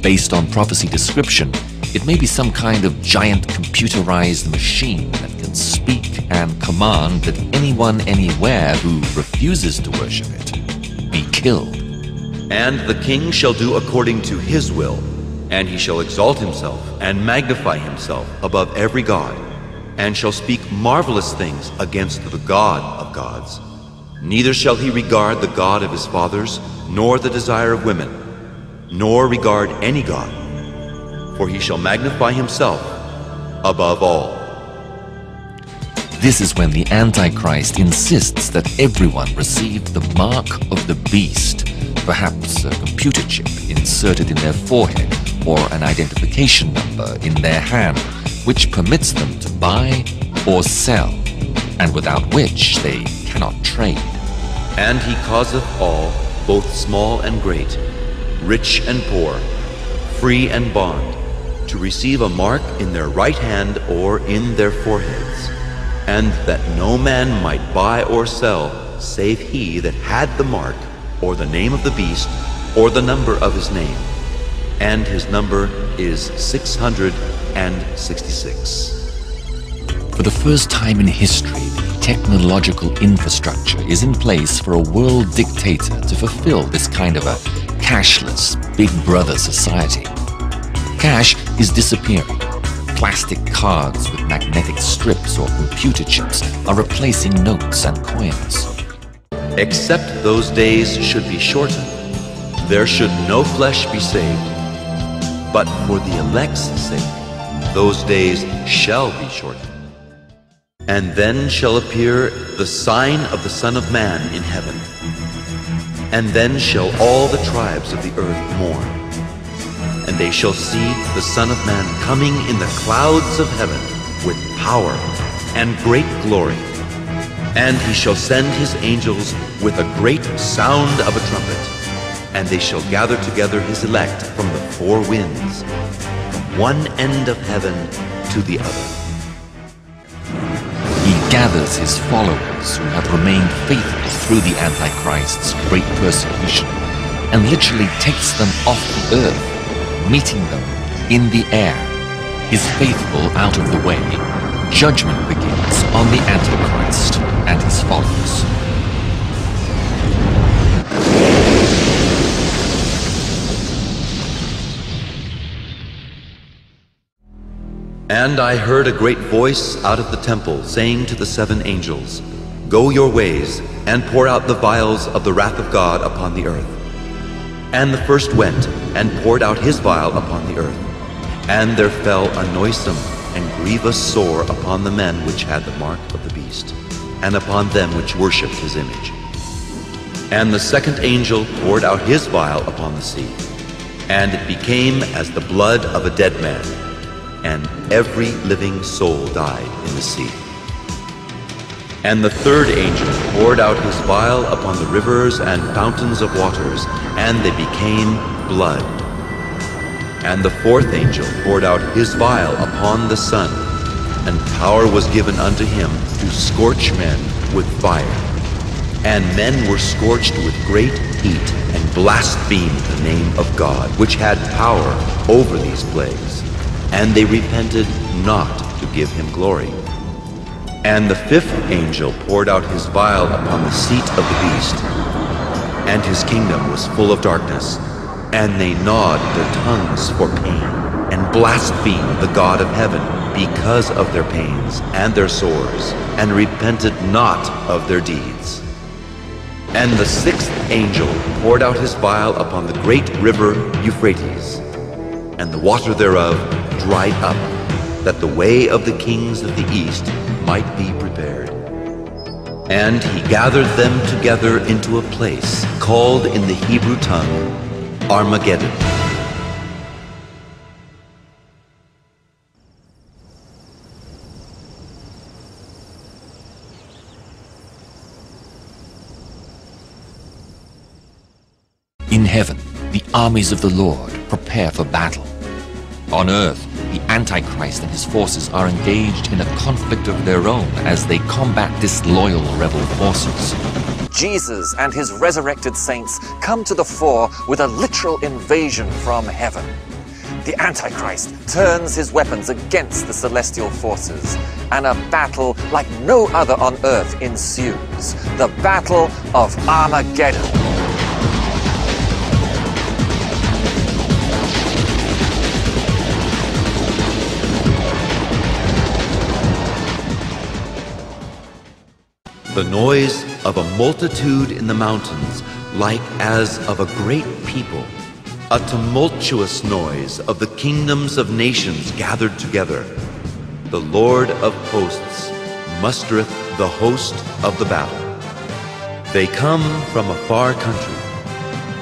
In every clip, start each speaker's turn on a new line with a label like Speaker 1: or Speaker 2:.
Speaker 1: Based on prophecy description, it may be some kind of giant computerized machine that can speak and command that anyone anywhere who refuses to worship it be killed.
Speaker 2: And the king shall do according to his will, and he shall exalt himself and magnify himself above every god, and shall speak marvelous things against the God of gods. Neither shall he regard the God of his fathers, nor the desire of women, nor regard any god, for he shall magnify himself above all.
Speaker 1: This is when the Antichrist insists that everyone receive the mark of the beast, perhaps a computer chip inserted in their forehead or an identification number in their hand, which permits them to buy or sell, and without which they cannot trade.
Speaker 2: And he causeth all, both small and great, rich and poor, free and bond, to receive a mark in their right hand or in their foreheads, and that no man might buy or sell, save he that had the mark, or the name of the beast, or the number of his name. And his number is 666.
Speaker 1: For the first time in history, the technological infrastructure is in place for a world dictator to fulfill this kind of a cashless Big Brother society. Cash is disappearing. Plastic cards with magnetic strips or computer chips are replacing notes and coins.
Speaker 2: Except those days should be shortened, there should no flesh be saved. But for the elect's sake, those days shall be shortened. And then shall appear the sign of the Son of Man in heaven. And then shall all the tribes of the earth mourn. And they shall see the Son of Man coming in the clouds of heaven with power and great glory. And he shall send his angels with a great sound of a trumpet, and they shall gather together his elect from the four winds, from one end of heaven to the other.
Speaker 1: He gathers his followers who have remained faithful through the Antichrist's great persecution and literally takes them off the earth, meeting them in the air. His faithful out of the way, judgment begins on the Antichrist and his followers.
Speaker 2: And I heard a great voice out of the temple saying to the seven angels, Go your ways, and pour out the vials of the wrath of God upon the earth. And the first went, and poured out his vial upon the earth. And there fell a noisome and grievous sore upon the men which had the mark of the beast, and upon them which worshipped his image. And the second angel poured out his vial upon the sea, and it became as the blood of a dead man, and every living soul died in the sea. And the third angel poured out his vial upon the rivers and fountains of waters, and they became blood. And the fourth angel poured out his vial upon the sun, and power was given unto him to scorch men with fire. And men were scorched with great heat, and blasphemed the name of God, which had power over these plagues. And they repented not to give him glory. And the fifth angel poured out his vial upon the seat of the beast, and his kingdom was full of darkness, and they gnawed their tongues for pain, and blasphemed the God of heaven because of their pains and their sores, and repented not of their deeds. And the sixth angel poured out his vial upon the great river Euphrates, and the water thereof dried up, that the way of the kings of the east might be prepared. And he gathered them together into a place called in the Hebrew tongue Armageddon.
Speaker 1: In heaven, the armies of the Lord prepare for battle. On earth, the Antichrist and his forces are engaged in a conflict of their own as they combat disloyal rebel forces. Jesus and his resurrected saints come to the fore with a literal invasion from heaven. The Antichrist turns his weapons against the celestial forces, and a battle like no other on earth ensues, the Battle of Armageddon.
Speaker 2: The noise of a multitude in the mountains, like as of a great people. A tumultuous noise of the kingdoms of nations gathered together. The Lord of hosts mustereth the host of the battle. They come from a far country,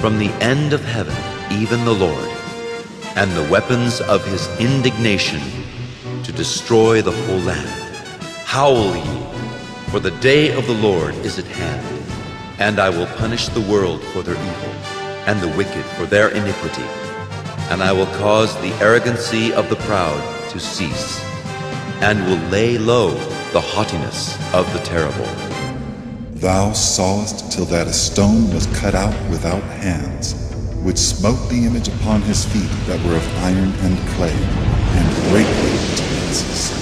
Speaker 2: from the end of heaven, even the Lord, and the weapons of his indignation to destroy the whole land. Howl ye, for the day of the Lord is at hand, and I will punish the world for their evil, and the wicked for their iniquity. And I will cause the arrogancy of the proud to cease, and will lay low the haughtiness of the terrible.
Speaker 3: Thou sawest till that a stone was cut out without hands, which smote the image upon his feet that were of iron and clay, and brake them to pieces.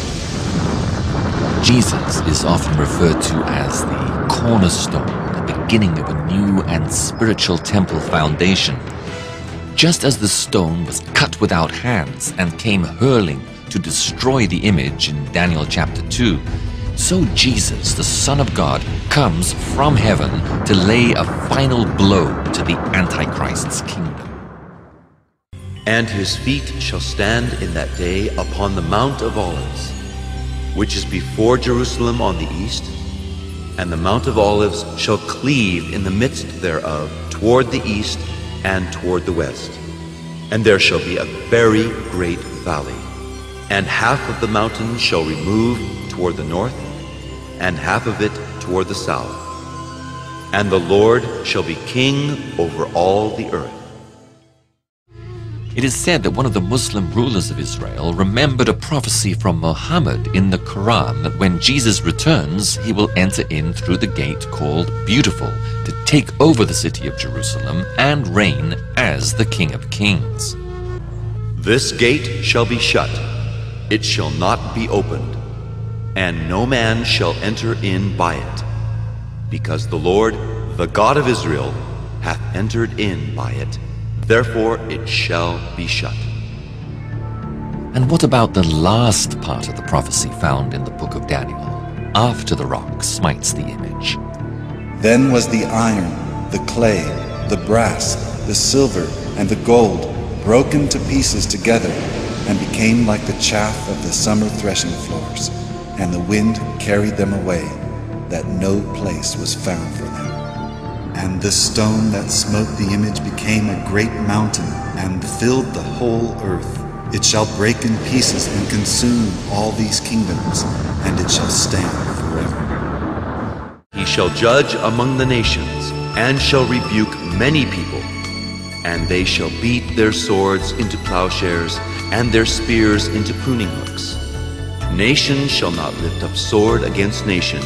Speaker 1: Jesus is often referred to as the cornerstone, beginning of a new and spiritual temple foundation. Just as the stone was cut without hands and came hurling to destroy the image in Daniel chapter 2, so Jesus, the Son of God, comes from heaven to lay a final blow to the Antichrist's kingdom.
Speaker 2: And his feet shall stand in that day upon the Mount of Olives, which is before Jerusalem on the east, and the Mount of Olives shall cleave in the midst thereof toward the east and toward the west. And there shall be a very great valley, and half of the mountain shall remove toward the north, and half of it toward the south. And the Lord shall be king over all the earth.
Speaker 1: It is said that one of the Muslim rulers of Israel remembered a prophecy from Muhammad in the Quran that when Jesus returns, he will enter in through the gate called Beautiful to take over the city of Jerusalem and reign as the King of Kings.
Speaker 2: This gate shall be shut, it shall not be opened, and no man shall enter in by it, because the Lord, the God of Israel, hath entered in by it. Therefore it shall be shut.
Speaker 1: And what about the last part of the prophecy found in the book of Daniel, after the rock smites the image?
Speaker 3: Then was the iron, the clay, the brass, the silver, and the gold broken to pieces together, and became like the chaff of the summer threshing floors, and the wind carried them away, that no place was found for them. And the stone that smote the image became a great mountain, and filled the whole earth. It shall break in pieces and consume all these kingdoms, and it shall stand forever.
Speaker 2: He shall judge among the nations, and shall rebuke many people. And they shall beat their swords into plowshares, and their spears into pruning hooks. Nation shall not lift up sword against nation,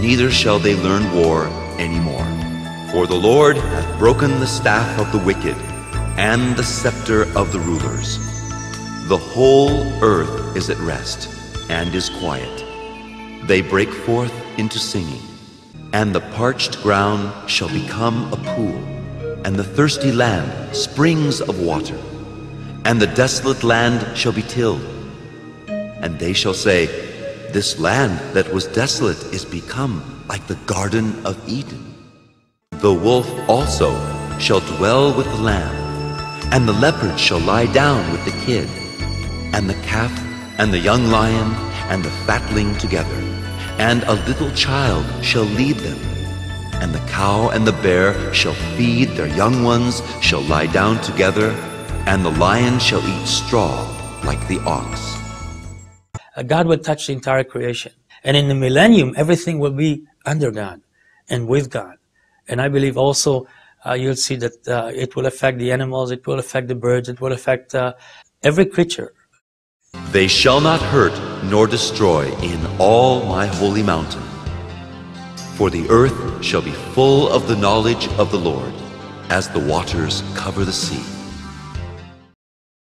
Speaker 2: neither shall they learn war any more. For the Lord hath broken the staff of the wicked, and the scepter of the rulers. The whole earth is at rest, and is quiet. They break forth into singing, and the parched ground shall become a pool, and the thirsty land springs of water, and the desolate land shall be tilled. And they shall say, This land that was desolate is become like the Garden of Eden. The wolf also shall dwell with the lamb, and the leopard shall lie down with the kid, and the calf and the young lion and the fatling together, and a little child shall lead them. And the cow and the bear shall feed their young ones, shall lie down together, and the lion shall eat straw like the ox.
Speaker 4: God will touch the entire creation. And in the millennium, everything will be under God and with God. And I believe also you'll see that it will affect the animals, it will affect the birds, it will affect every creature.
Speaker 2: They shall not hurt nor destroy in all my holy mountain. For the earth shall be full of the knowledge of the Lord, as the waters cover the sea.